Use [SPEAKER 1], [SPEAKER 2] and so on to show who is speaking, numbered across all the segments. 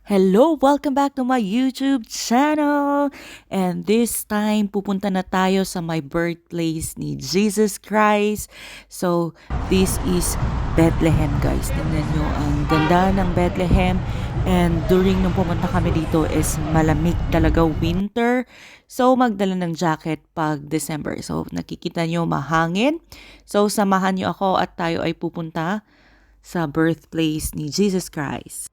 [SPEAKER 1] Hello! Welcome back to my YouTube channel! And this time, pupunta na tayo sa my birthplace ni Jesus Christ. So, this is Bethlehem, guys. Tingnan nyo, ang ganda ng Bethlehem. And during nung pumunta kami dito is malamig talaga winter. So, magdala ng jacket pag December. So, nakikita nyo mahangin. So, samahan nyo ako at tayo ay pupunta sa birthplace ni Jesus Christ.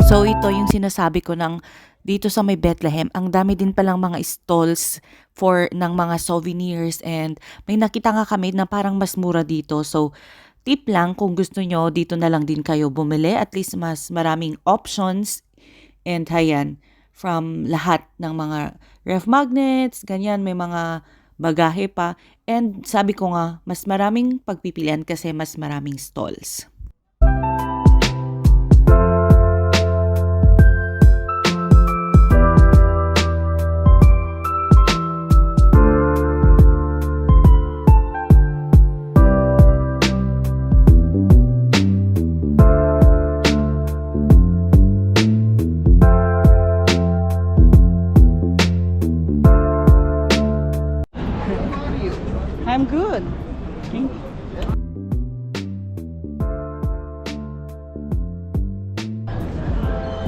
[SPEAKER 1] So ito yung sinasabi ko ng dito sa may Bethlehem, ang dami din palang mga stalls for ng mga souvenirs and may nakita nga kami na parang mas mura dito. So tip lang kung gusto nyo, dito na lang din kayo bumili. At least mas maraming options and hayan, from lahat ng mga ref magnets, ganyan, may mga bagahe pa. And sabi ko nga, mas maraming pagpipilian kasi mas maraming stalls. I'm good.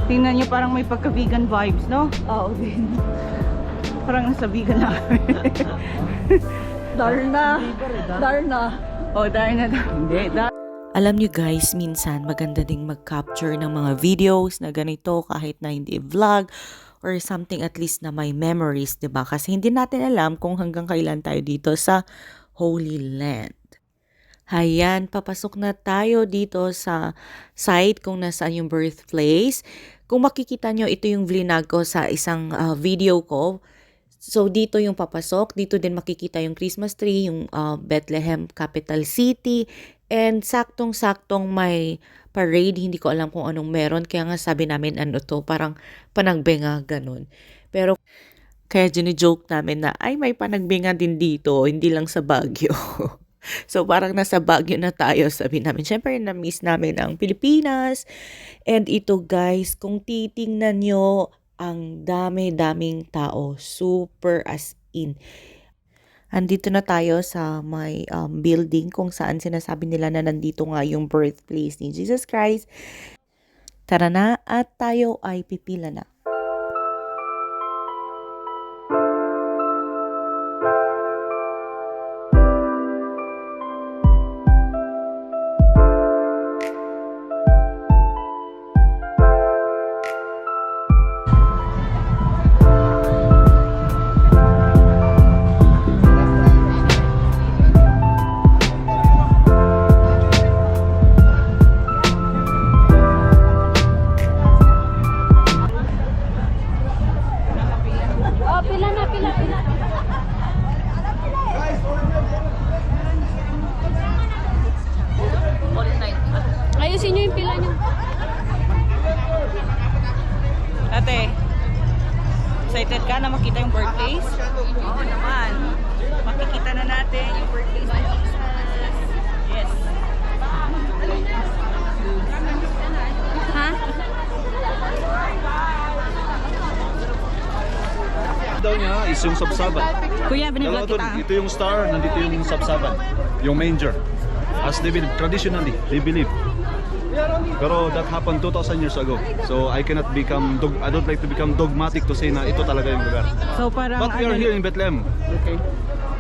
[SPEAKER 1] Tingnan nyo, parang may pagka-vegan vibes, no?
[SPEAKER 2] Oo din.
[SPEAKER 1] Parang nasa vegan na.
[SPEAKER 2] Darna. Darna.
[SPEAKER 1] Oh, Darna. Hindi. Alam nyo guys, minsan maganda ding mag-capture ng mga videos na ganito kahit na hindi vlog or something, at least na may memories, diba? Kasi hindi natin alam kung hanggang kailan tayo dito sa Holy Land. Hayan, papasok na tayo dito sa site kung nasaan yung birthplace. Kung makikita nyo, ito yung vlinag ko sa isang video ko. So, dito yung papasok. Dito din makikita yung Christmas tree, yung Bethlehem Capital City. And saktong-saktong may parade. Hindi ko alam kung anong meron. Kaya nga sabi namin, ano to, parang panagbenga, ganun. Pero, kaya gini-joke namin na, ay, may panagbenga din dito. Hindi lang sa Baguio. So, parang nasa Baguio na tayo, sabi namin. Siyempre, na-miss namin ang Pilipinas. And ito, guys, kung titingnan nyo, ang dami-daming tao. Super as in. Andito na tayo sa may building kung saan sinasabi nila na nandito nga yung birthplace ni Jesus Christ. Tara na at tayo ay pipila na.
[SPEAKER 2] Ayusin nyo yung pila nyo.
[SPEAKER 1] Ate, excited ka na makita yung birthplace? Oo naman. Makikita na natin yung birthplace ni Jesus. Yes.
[SPEAKER 2] Ha?
[SPEAKER 3] Daw niya is yung sabsaban.
[SPEAKER 2] Kuya, biniblag kita.
[SPEAKER 3] Ito yung star, nandito yung sabsaban, yung manger. As they believe, traditionally, they believe. Pero that happened 2,000 years ago. So I cannot become, I don't like to become dogmatic to say na ito talaga yung lugar.
[SPEAKER 1] So parang
[SPEAKER 3] But we are here in Bethlehem.
[SPEAKER 1] Okay.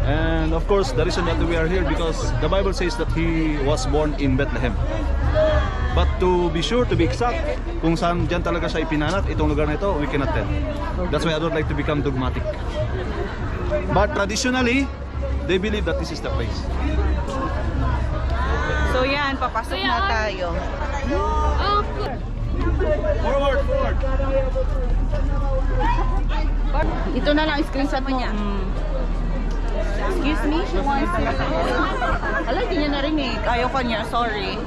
[SPEAKER 3] And of course, the reason that we are here because the Bible says that he was born in Bethlehem. But to be sure, to be exact, kung saan dyan talaga siya ipinanat, itong lugar na ito, we cannot tell. That's why I don't like to become dogmatic. But traditionally, they believe that this is the place.
[SPEAKER 1] So yan, papasok na tayo.
[SPEAKER 2] Oh,
[SPEAKER 3] Forward, forward!
[SPEAKER 1] Ito na lang, screenshot mo. Excuse me, she wants to. Ala, hindi niya narinig. Ayaw ko niya, sorry.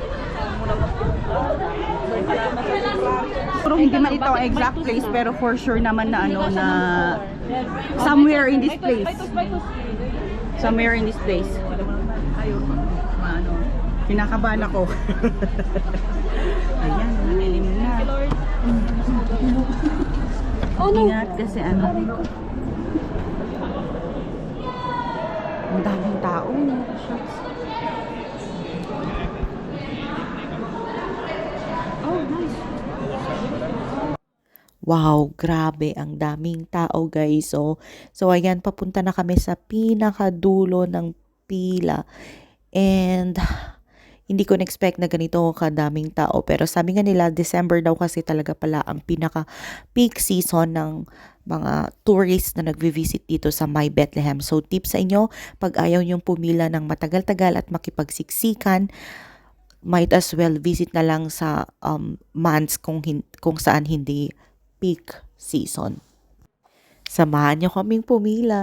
[SPEAKER 4] Pero hindi man ito ang exact place, pero for sure naman na ano na somewhere in this place. Somewhere in this place. Ano, kinakabahan ako. Ayan, nalilim na.
[SPEAKER 2] Oh no.
[SPEAKER 4] Ingat kasi ano. Ang daming tao.
[SPEAKER 2] Oh, nice.
[SPEAKER 1] Wow, grabe, ang daming tao guys. So ayan, papunta na kami sa pinakadulo ng pila. And hindi ko na-expect na ganito kadaming tao. Pero sabi nga nila, December daw kasi talaga pala ang pinaka-peak season ng mga tourists na nagvi-visit dito sa My Bethlehem. So tip sa inyo, pag ayaw nyong pumila ng matagal-tagal at makipagsiksikan, might as well visit na lang sa months kung saan hindi peak season. Samahan nyo kaming pumila.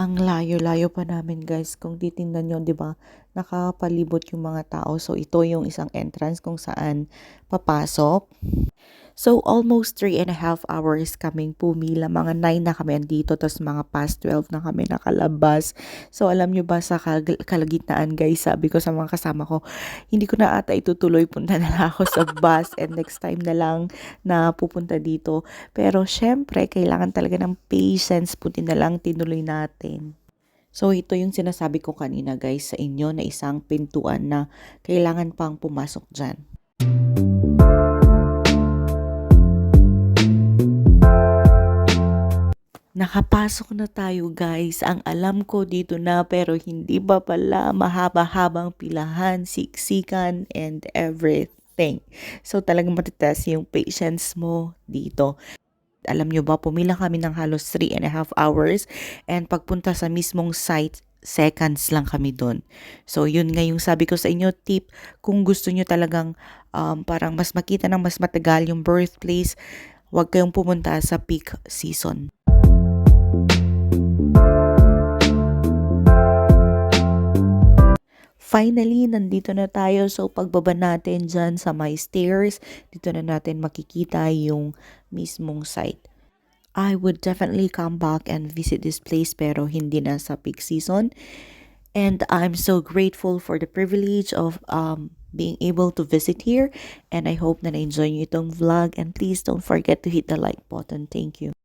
[SPEAKER 1] Ang layo-layo pa namin guys. Kung titingnan nyo, di ba, nakapalibot yung mga tao. So, ito yung isang entrance kung saan papasok. So, almost 3.5 hours kaming pumila. Mga 9 na kami andito, tapos mga past 12 na kami nakalabas. So, alam nyo ba sa kalagitnaan guys, sabi ko sa mga kasama ko, hindi ko na ata itutuloy, punta na lang ako sa bus and next time na lang na pupunta dito. Pero syempre, kailangan talaga ng patience, puti na lang tinuloy natin. So, ito yung sinasabi ko kanina guys sa inyo na isang pintuan na kailangan pang pumasok dyan. Nakapasok na tayo guys. Ang alam ko dito na pero hindi ba pala mahaba-habang pilahan, siksikan and everything. So talagang matitest yung patience mo dito. Alam nyo ba, pumila kami ng halos 3.5 hours and pagpunta sa mismong site, seconds lang kami doon. So yun nga yung sabi ko sa inyo, tip, kung gusto nyo talagang parang mas makita ng mas matagal yung birthplace, huwag kayong pumunta sa peak season. Finally, nandito na tayo. So, pagbaba natin dyan sa my stairs, dito na natin makikita yung mismong site. I would definitely come back and visit this place pero hindi na sa peak season. And I'm so grateful for the privilege of being able to visit here. And I hope na na-enjoy nyo itong vlog. And please don't forget to hit the like button. Thank you.